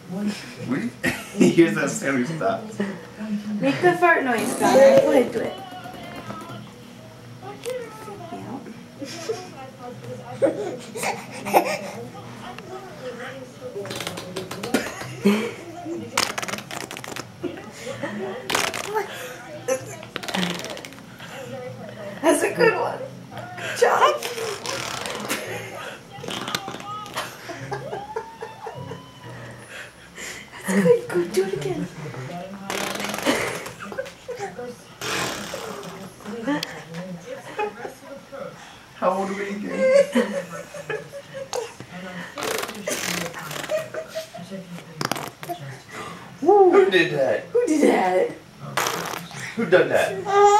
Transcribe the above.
Here's that Sammy stop. Make the fart noise, Connor. Go ahead, do it. That's a good one. Good job. That's good. Go do it again. How old are we again? Who did that? Who did that? Who done that?